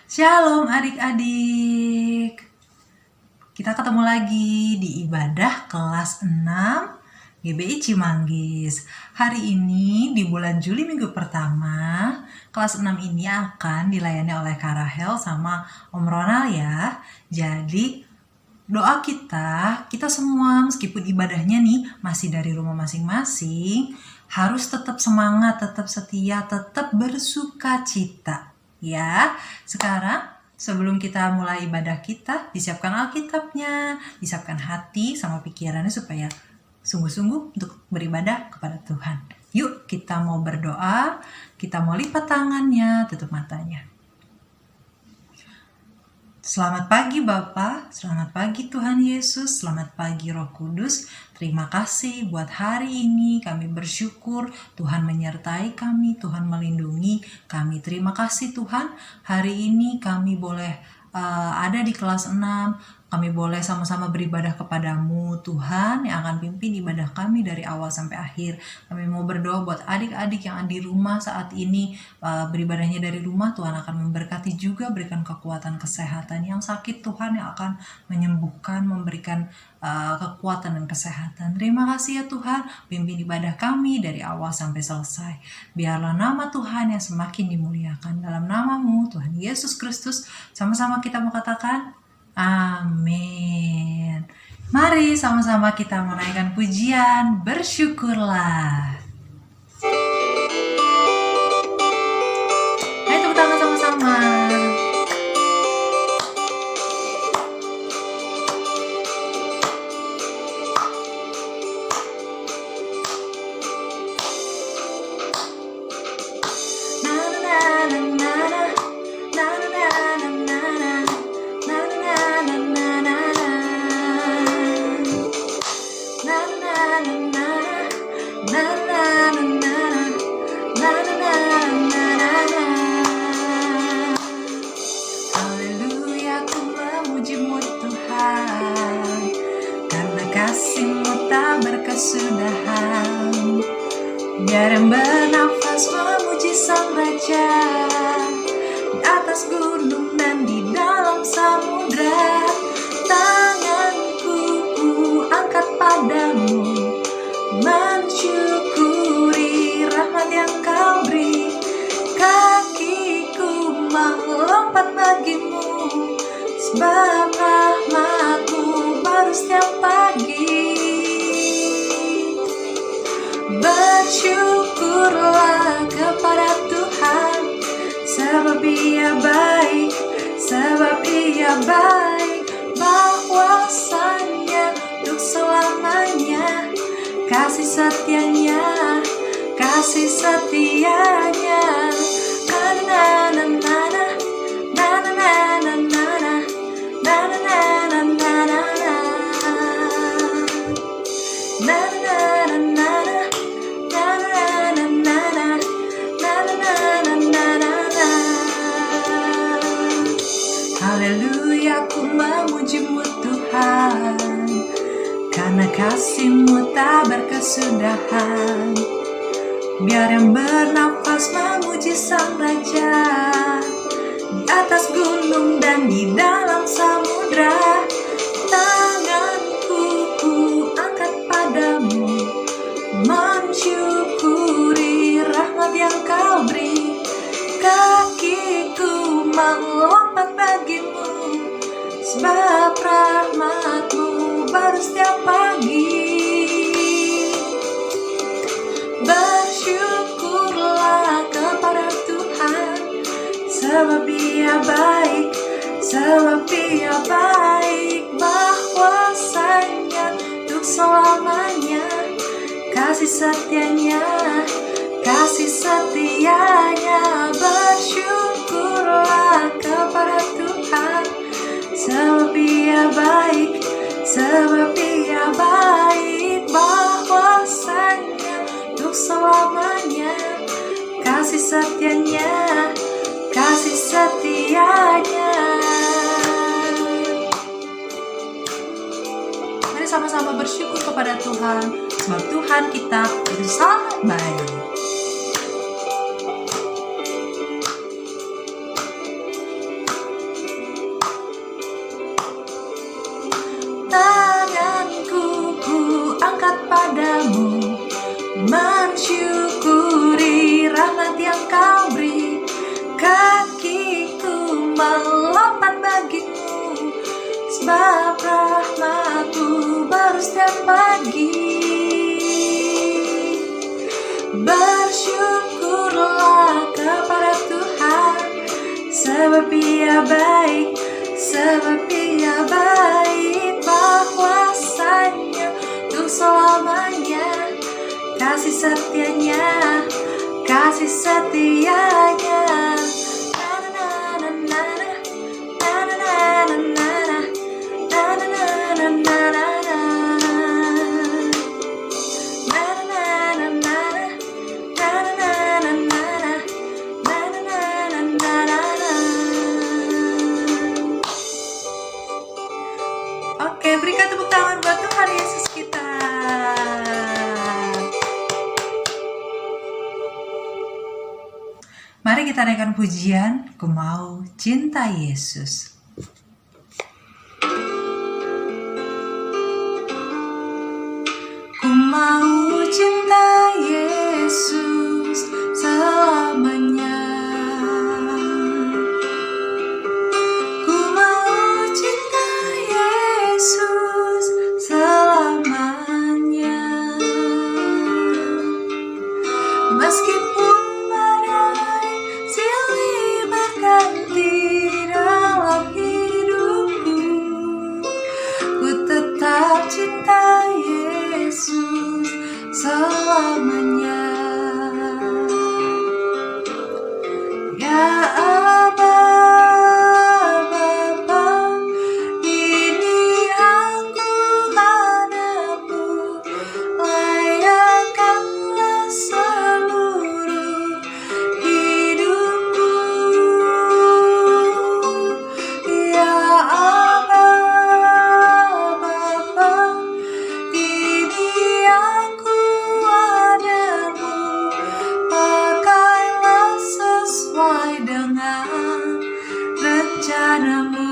Shalom adik-adik. Kita ketemu lagi di ibadah kelas 6 GBI Cimanggis. Hari ini di bulan Juli minggu pertama, kelas 6 ini akan dilayani oleh Kak Rahel sama Om Ronald ya. Jadi doa kita semua meskipun ibadahnya nih masih dari rumah masing-masing, harus tetap semangat, tetap setia, tetap bersukacita. Ya, sekarang sebelum kita mulai ibadah kita, disiapkan Alkitabnya, disiapkan hati sama pikirannya supaya sungguh-sungguh untuk beribadah kepada Tuhan. Yuk kita mau berdoa, kita mau lipat tangannya, tutup matanya. Selamat pagi Bapa, selamat pagi Tuhan Yesus, selamat pagi Roh Kudus. Terima kasih buat hari ini, kami bersyukur Tuhan menyertai kami, Tuhan melindungi kami. Terima kasih Tuhan, hari ini kami boleh ada di kelas 6, kami boleh sama-sama beribadah kepadamu Tuhan yang akan pimpin ibadah kami dari awal sampai akhir. Kami mau berdoa buat adik-adik yang di rumah saat ini beribadahnya dari rumah. Tuhan akan memberkati juga, berikan kekuatan kesehatan. Yang sakit Tuhan yang akan menyembuhkan, memberikan kekuatan dan kesehatan. Terima kasih ya Tuhan, pimpin ibadah kami dari awal sampai selesai. Biarlah nama Tuhan yang semakin dimuliakan. Dalam namamu Tuhan Yesus Kristus, sama-sama kita mau katakan amin. Mari sama-sama kita menaikkan pujian, bersyukurlah. Ayo tepuk tangan sama-sama. Haleluya, ku memujimu Tuhan, karena kasih-Mu tak berkesudahan. Biar yang bernafas memuji Sang Raja, di atas gunung dan di dalam samudra. Tanganku ku angkat padamu, mensyukuri rahmat yang Kau beri. Kakiku melompat bagimu, sebab rahmat-Mu baru setiap pagi. Bersyukurlah kepada Tuhan, sebab Ia baik, sebab Ia baik. Bahwasanya untuk selamanya kasih setianya, kasih setianya. Haleluya, ku memujimu Tuhan, karena kasih-Mu tak berkesudahan. Biar yang bernafas memuji Sang Raja, di atas gunung dan di dalam samudra. Tanganku ku angkat padamu, mensyukuri rahmat yang Kau beri. Kakiku melompat bagimu, sebab rahmat-Mu baru setiap pagi. Bersyukurlah kepada Tuhan, sebab Ia baik, sebab Ia baik. Bahwasanya untuk selamanya kasih setianya, kasih setianya. Bersyukurlah kepada Tuhan, sebab Ia baik, sebab Ia baik. Bahwasanya untuk selamanya kasih setianya, kasih setianya. Mari sama-sama bersyukur kepada Tuhan, sebab Tuhan kita itu sangat baik. tanganku ku angkat padamu, mensyukuri rahmat yang kau beri. Kakiku melompat bagimu, sebab rahmat-Mu baru setiap pagi. Bersyukurlah kepada Tuhan, sebab Ia baik, sebab Ia baik. Bahwasanya untuk selamanya, kasih setianya, kasih setianya. Oke, berikan tepuk tangan buat Tuhan Yesus kita. Mari kita naikkan pujian, Ku Mau Cinta Yesus. Ku mau cinta Yesus selamanya. Ku mau cinta Yesus selamanya. Meskipun badai silih berganti dalam hidupku, ku tetap cinta Yesus selamanya. Ya Aba, Bapa, ini aku padamu, layakkanlah seluruh hidupku. Ya Aba, Bapa, ini aku padamu, pakailah sesuai dengan rencanamu.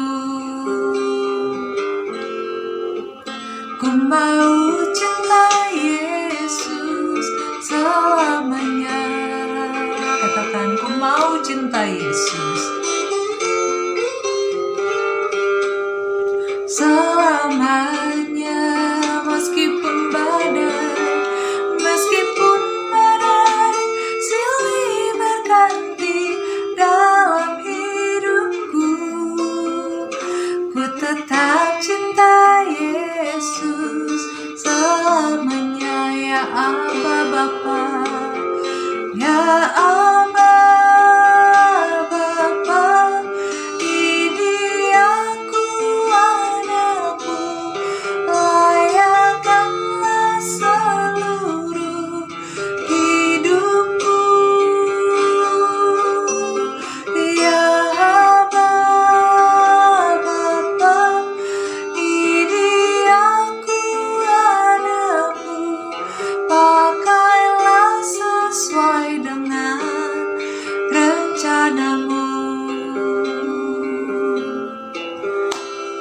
Ku mau cinta Yesus selamanya. Katakan, ku mau cinta Yesus selamanya. Meskipun badai silih berganti dalam hidupku, ku tetap cinta Yesus selamanya. Ya Aba, Bapa, ya Aba, Bapa, ini aku anakmu, layakkanlah seluruh hidupku. Ya Aba, Bapa, ini aku anakmu, pakailah sesuai dengan rencanamu.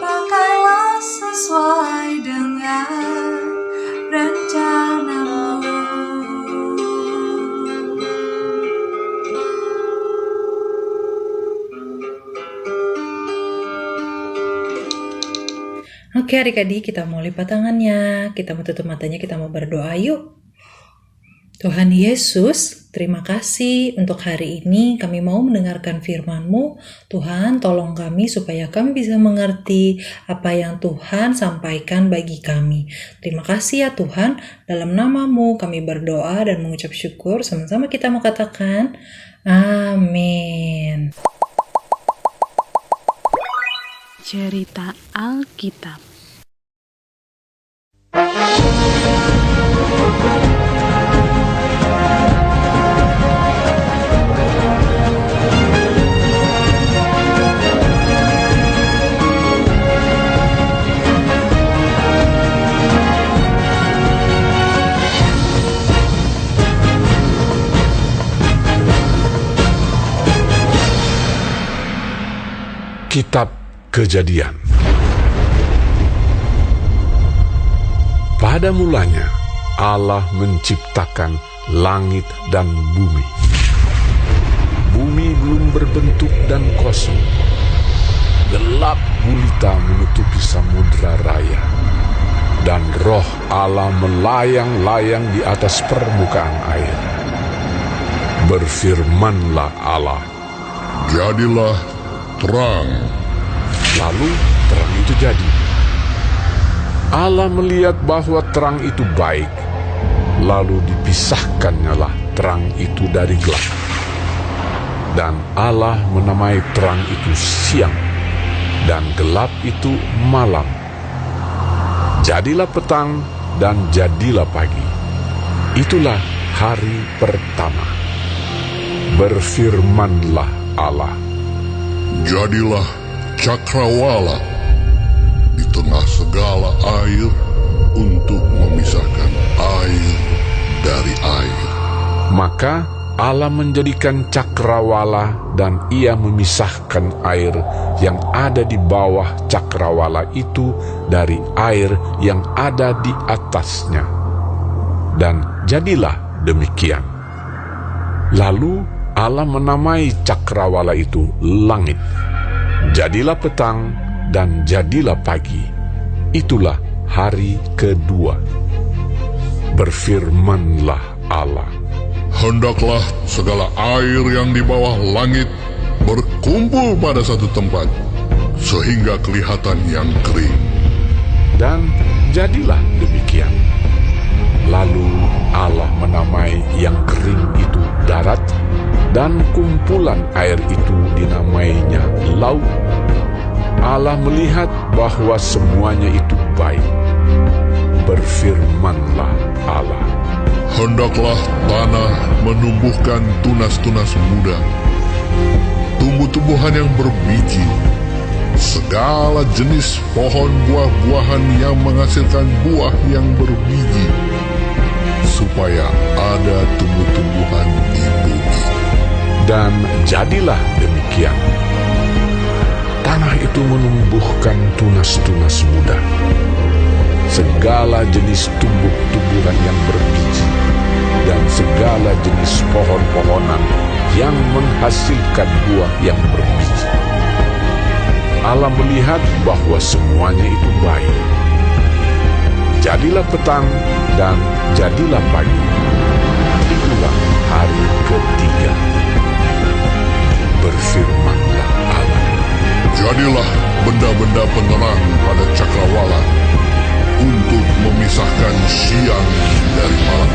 Pakailah sesuai dengan rencanamu. Oke, adik-adik, kita mau lipat tangannya, kita mau tutup matanya, kita mau berdoa yuk. Tuhan Yesus, terima kasih untuk hari ini kami mau mendengarkan firman-Mu. Tuhan, tolong kami supaya kami bisa mengerti apa yang Tuhan sampaikan bagi kami. Terima kasih ya Tuhan, dalam nama-Mu kami berdoa dan mengucap syukur. Sama-sama kita mau katakan, amin. Cerita Alkitab. Kitab Kejadian. Pada mulanya Allah menciptakan langit dan bumi. Bumi belum berbentuk dan kosong. Gelap gulita menutupi samudra raya, dan roh Allah melayang-layang di atas permukaan air. Berfirmanlah Allah, "Jadilah terang." Lalu terang itu jadi. Allah melihat bahwa terang itu baik, lalu dipisahkannyalah terang itu dari gelap. Dan Allah menamai terang itu siang, dan gelap itu malam. Jadilah petang dan jadilah pagi. Itulah hari pertama. Berfirmanlah Allah, "Jadilah cakrawala di tengah segala air untuk memisahkan air dari air." Maka Allah menjadikan cakrawala dan ia memisahkan air yang ada di bawah cakrawala itu dari air yang ada di atasnya. Dan jadilah demikian. Lalu Allah menamai cakrawala itu langit. Jadilah petang dan jadilah pagi. Itulah hari kedua. Berfirmanlah Allah, "Hendaklah segala air yang di bawah langit berkumpul pada satu tempat, sehingga kelihatan yang kering." dan jadilah demikian. Lalu Allah menamai yang kering itu darat, dan kumpulan air itu dinamainya laut. Allah melihat bahwa semuanya itu baik. Berfirmanlah Allah, Hendaklah tanah menumbuhkan tunas-tunas muda, tumbuh-tumbuhan yang berbiji, segala jenis pohon buah-buahan yang menghasilkan buah yang berbiji, supaya ada tumbuh-tumbuhan di bumi. dan jadilah demikian. Tanah itu menumbuhkan tunas-tunas muda, segala jenis tumbuh-tumbuhan yang berbiji, dan segala jenis pohon-pohonan yang menghasilkan buah yang berbiji. Allah melihat bahwa semuanya itu baik. Jadilah petang dan jadilah pagi. Itulah hari ketiga. Berfirmanlah Allah, Jadilah benda-benda penerang pada cakrawala untuk memisahkan siang dari malam.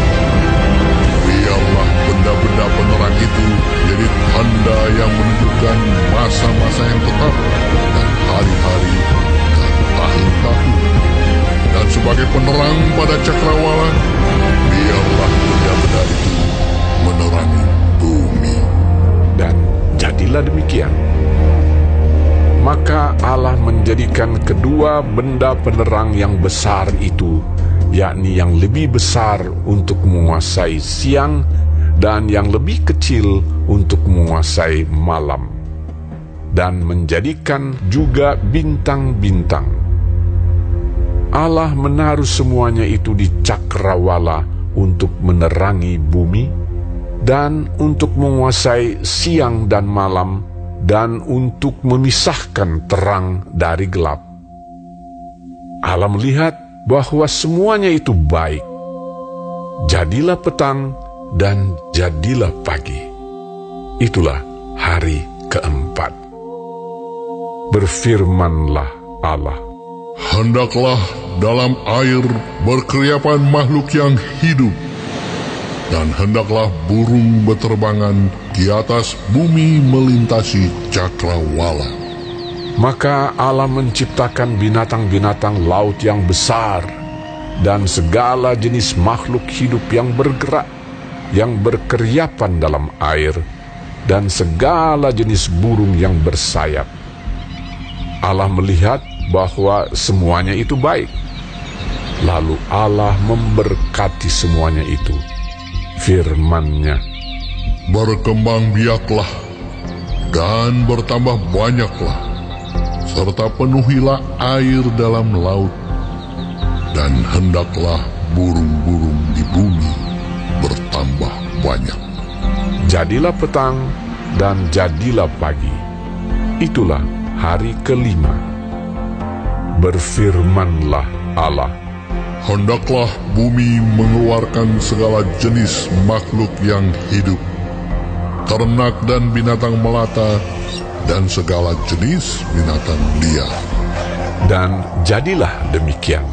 Biarlah benda-benda penerang itu jadi tanda yang menunjukkan masa-masa yang tetap dan hari-hari dan tahun-tahun. Dan sebagai penerang pada cakrawala, biarlah benda-benda itu menerangi bumi. dan jadilah demikian. Maka Allah menjadikan kedua benda penerang yang besar itu, yakni yang lebih besar untuk menguasai siang dan yang lebih kecil untuk menguasai malam, dan menjadikan juga bintang-bintang. Allah menaruh semuanya itu di cakrawala untuk menerangi bumi, dan untuk menguasai siang dan malam, dan untuk memisahkan terang dari gelap. Allah melihat bahwa semuanya itu baik. Jadilah petang dan jadilah pagi. Itulah hari keempat. Berfirmanlah Allah, Hendaklah dalam air berkeriapan makhluk yang hidup, dan hendaklah burung berterbangan di atas bumi melintasi cakrawala. Maka Allah menciptakan binatang-binatang laut yang besar, dan segala jenis makhluk hidup yang bergerak, yang berkeriapan dalam air, dan segala jenis burung yang bersayap. Allah melihat bahwa semuanya itu baik. Lalu Allah memberkati semuanya itu. Firman-Nya, Berkembang biaklah dan bertambah banyaklah, serta penuhilah air dalam laut, dan hendaklah burung-burung di bumi bertambah banyak. Jadilah petang dan jadilah pagi. Itulah hari kelima. Berfirmanlah Allah, Hendaklah bumi mengeluarkan segala jenis makhluk yang hidup, ternak dan binatang melata, dan segala jenis binatang liar. dan jadilah demikian.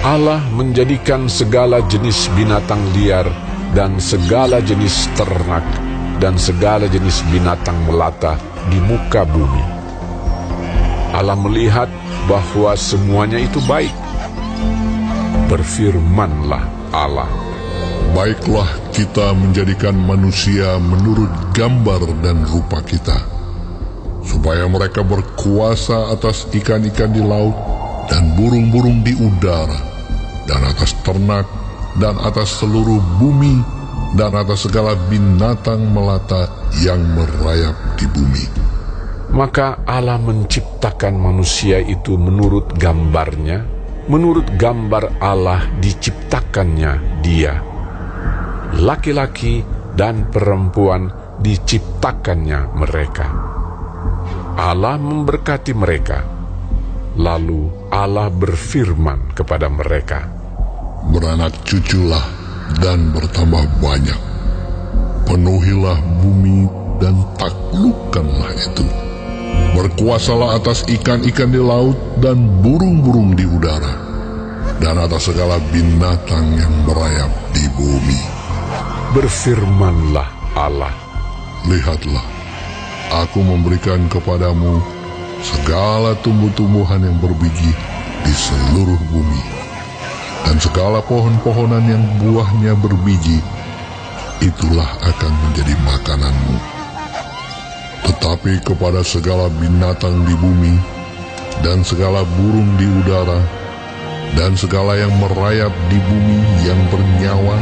Allah menjadikan segala jenis binatang liar dan segala jenis ternak dan segala jenis binatang melata di muka bumi. Allah melihat bahwa semuanya itu baik. Berfirmanlah Allah, Baiklah kita menjadikan manusia menurut gambar dan rupa kita, supaya mereka berkuasa atas ikan-ikan di laut dan burung-burung di udara, dan atas ternak, dan atas seluruh bumi, dan atas segala binatang melata yang merayap di bumi. Maka Allah menciptakan manusia itu menurut gambarnya, menurut gambar Allah diciptakannya dia. Laki-laki dan perempuan diciptakannya mereka. Allah memberkati mereka. Lalu Allah berfirman kepada mereka, Beranak cuculah dan bertambah banyak. Penuhilah bumi dan taklukkanlah itu. Berkuasalah atas ikan-ikan di laut dan burung-burung di udara, dan atas segala binatang yang merayap di bumi. berfirmanlah Allah, Lihatlah, aku memberikan kepadamu segala tumbuh-tumbuhan yang berbiji di seluruh bumi, dan segala pohon-pohonan yang buahnya berbiji, itulah akan menjadi makananmu. Tetapi kepada segala binatang di bumi, dan segala burung di udara, dan segala yang merayap di bumi yang bernyawa,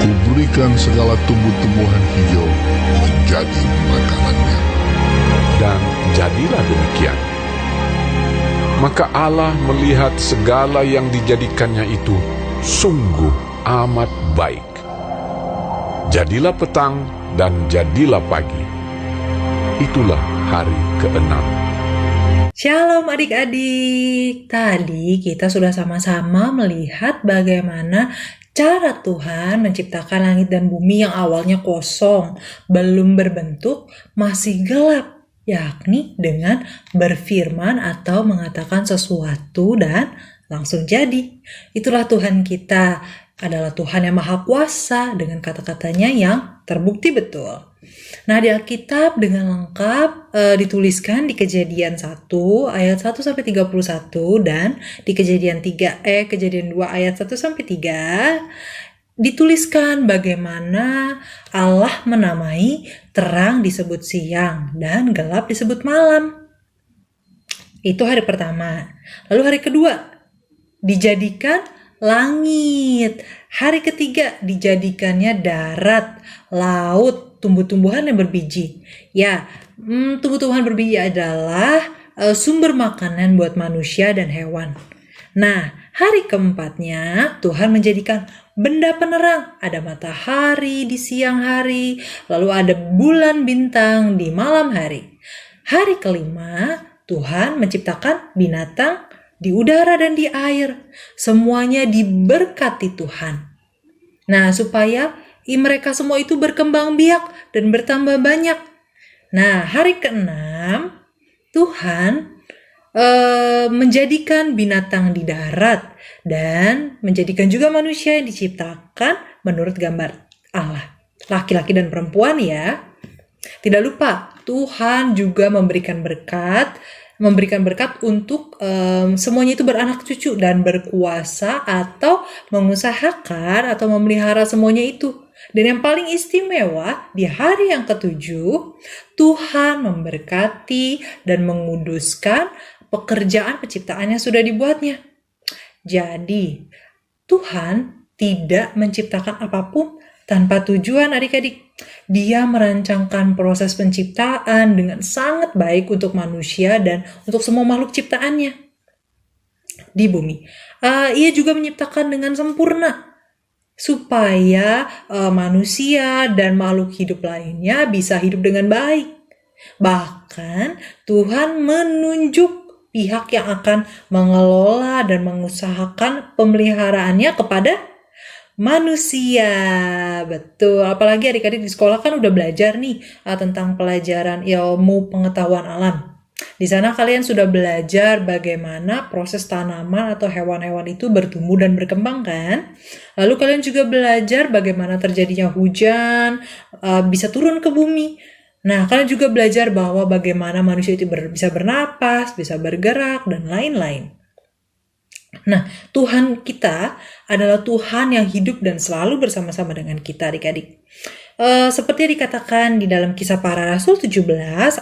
kuberikan segala tumbuh-tumbuhan hijau menjadi makanannya. dan jadilah demikian. Maka Allah melihat segala yang dijadikannya itu sungguh amat baik. Jadilah petang dan jadilah pagi. Itulah hari ke-6. Shalom adik-adik. Tadi kita sudah sama-sama melihat bagaimana cara Tuhan menciptakan langit dan bumi yang awalnya kosong, belum berbentuk, masih gelap, yakni dengan berfirman atau mengatakan sesuatu dan langsung jadi. Itulah Tuhan kita, adalah Tuhan yang Maha Kuasa dengan kata-katanya yang terbukti betul. Nah, di Alkitab dengan lengkap dituliskan di Kejadian 1 ayat 1 sampai 31 dan di Kejadian 2 ayat 1 sampai 3 dituliskan bagaimana Allah menamai terang disebut siang dan gelap disebut malam. Itu hari pertama. Lalu hari kedua dijadikan langit. Hari ketiga dijadikannya darat, laut, tumbuh-tumbuhan yang berbiji. Ya, tumbuh-tumbuhan berbiji adalah sumber makanan buat manusia dan hewan. Nah, hari keempatnya Tuhan menjadikan benda penerang. Ada matahari di siang hari, lalu ada bulan bintang di malam hari. Hari kelima, Tuhan menciptakan binatang di udara dan di air. Semuanya diberkati Tuhan. Nah, supaya mereka semua itu berkembang biak dan bertambah banyak. Nah, hari ke-6, Tuhan menjadikan binatang di darat dan menjadikan juga manusia yang diciptakan menurut gambar Allah. Laki-laki dan perempuan ya. Tidak lupa, Tuhan juga memberikan berkat untuk semuanya itu beranak cucu dan berkuasa atau mengusahakan atau memelihara semuanya itu. Dan yang paling istimewa, di hari yang ke-7, Tuhan memberkati dan menguduskan pekerjaan penciptaan yang sudah dibuatnya. Jadi, Tuhan tidak menciptakan apapun tanpa tujuan adik-adik. Dia merancangkan proses penciptaan dengan sangat baik untuk manusia dan untuk semua makhluk ciptaannya. di bumi. Ia juga menciptakan dengan sempurna supaya manusia dan makhluk hidup lainnya bisa hidup dengan baik. Bahkan Tuhan menunjuk pihak yang akan mengelola dan mengusahakan pemeliharaannya kepada manusia. Betul, apalagi adik-adik di sekolah kan udah belajar nih tentang pelajaran ilmu pengetahuan alam. Di sana kalian sudah belajar bagaimana proses tanaman atau hewan-hewan itu bertumbuh dan berkembang kan? Lalu kalian juga belajar bagaimana terjadinya hujan, bisa turun ke bumi. Nah, kalian juga belajar bahwa bagaimana manusia itu bisa bernapas, bisa bergerak, dan lain-lain. Nah, Tuhan kita adalah Tuhan yang hidup dan selalu bersama-sama dengan kita adik-adik. Seperti yang dikatakan di dalam Kisah Para Rasul 17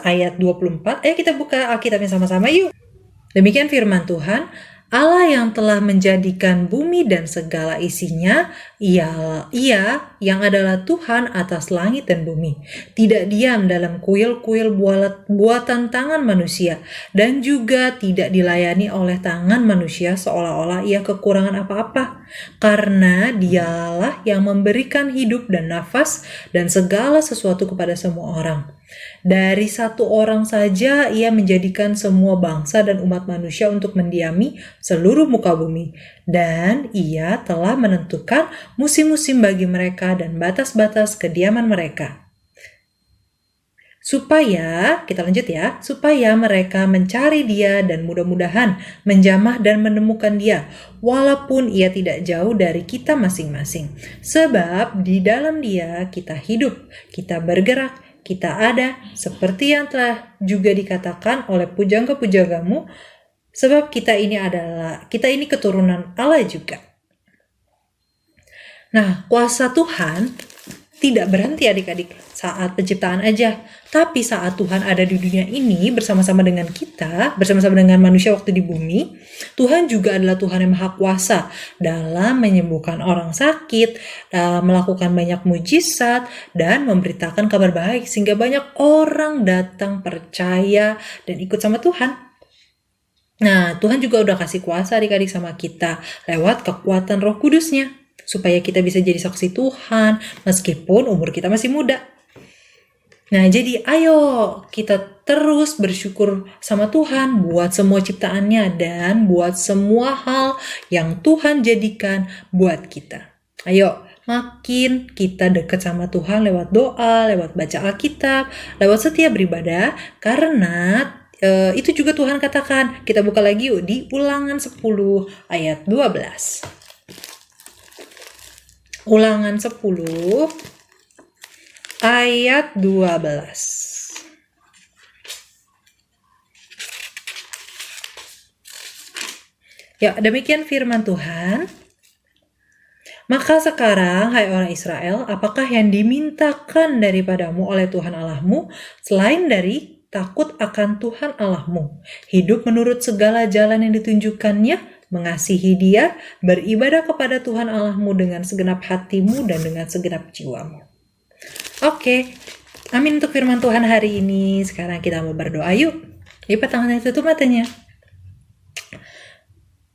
ayat 24. Ayo kita buka Alkitabnya sama-sama yuk. Demikian firman Tuhan, Allah yang telah menjadikan bumi dan segala isinya, Ia yang adalah Tuhan atas langit dan bumi, tidak diam dalam kuil-kuil buatan tangan manusia, dan juga tidak dilayani oleh tangan manusia seolah-olah ia kekurangan apa-apa, karena Dialah yang memberikan hidup dan nafas dan segala sesuatu kepada semua orang. Dari satu orang saja ia menjadikan semua bangsa dan umat manusia untuk mendiami seluruh muka bumi. Dan ia telah menentukan musim-musim bagi mereka dan batas-batas kediaman mereka. Supaya mereka mencari Dia dan mudah-mudahan menjamah dan menemukan Dia, walaupun Ia tidak jauh dari kita masing-masing. Sebab di dalam Dia kita hidup, kita bergerak, kita ada, seperti yang telah juga dikatakan oleh pujangga-pujanggamu, sebab kita ini keturunan Allah juga. Nah, kuasa Tuhan tidak berhenti adik-adik saat penciptaan aja, tapi saat Tuhan ada di dunia ini bersama-sama dengan kita, bersama-sama dengan manusia waktu di bumi, Tuhan juga adalah Tuhan yang Maha Kuasa dalam menyembuhkan orang sakit, melakukan banyak mujizat, dan memberitakan kabar baik sehingga banyak orang datang percaya dan ikut sama Tuhan. Nah, Tuhan juga udah kasih kuasa adik-adik sama kita lewat kekuatan Roh Kudus-Nya, supaya kita bisa jadi saksi Tuhan meskipun umur kita masih muda. Nah, jadi ayo kita terus bersyukur sama Tuhan buat semua ciptaannya dan buat semua hal yang Tuhan jadikan buat kita. Ayo, makin kita dekat sama Tuhan lewat doa, lewat baca Alkitab, lewat setia beribadah, karena itu juga Tuhan katakan. Kita buka lagi yuk di Ulangan 10 ayat 12. Ulangan 10 ayat 12. Ya, demikian firman Tuhan. Maka sekarang, hai orang Israel, apakah yang dimintakan daripadamu oleh Tuhan Allahmu selain dari takut akan Tuhan Allahmu, hidup menurut segala jalan yang ditunjukkannya, mengasihi Dia, beribadah kepada Tuhan Allahmu dengan segenap hatimu dan dengan segenap jiwamu. Oke, amin untuk firman Tuhan hari ini. Sekarang kita mau berdoa yuk. Lipat tangannya, tutup matanya.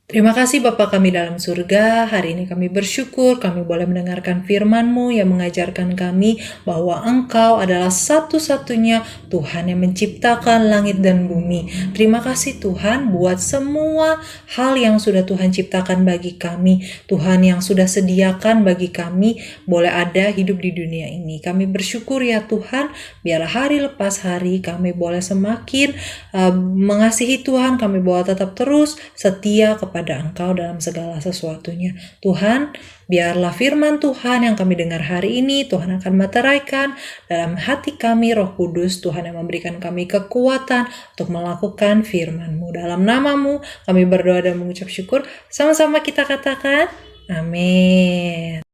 Terima kasih Bapa kami dalam surga, hari ini kami bersyukur kami boleh mendengarkan firman-Mu yang mengajarkan kami bahwa Engkau adalah satu-satunya Tuhan yang menciptakan langit dan bumi. Terima kasih Tuhan buat semua hal yang sudah Tuhan ciptakan bagi kami, Tuhan yang sudah sediakan bagi kami boleh ada hidup di dunia ini. Kami bersyukur ya Tuhan, biarlah hari lepas hari kami boleh semakin mengasihi Tuhan, kami boleh tetap terus setia kepada Engkau dalam segala sesuatunya. Tuhan, biarlah firman Tuhan yang kami dengar hari ini, Tuhan akan meteraikan dalam hati kami, Roh Kudus, Tuhan yang memberikan kami kekuatan untuk melakukan firman-Mu. Dalam nama-Mu, kami berdoa dan mengucap syukur. Sama-sama kita katakan, amin.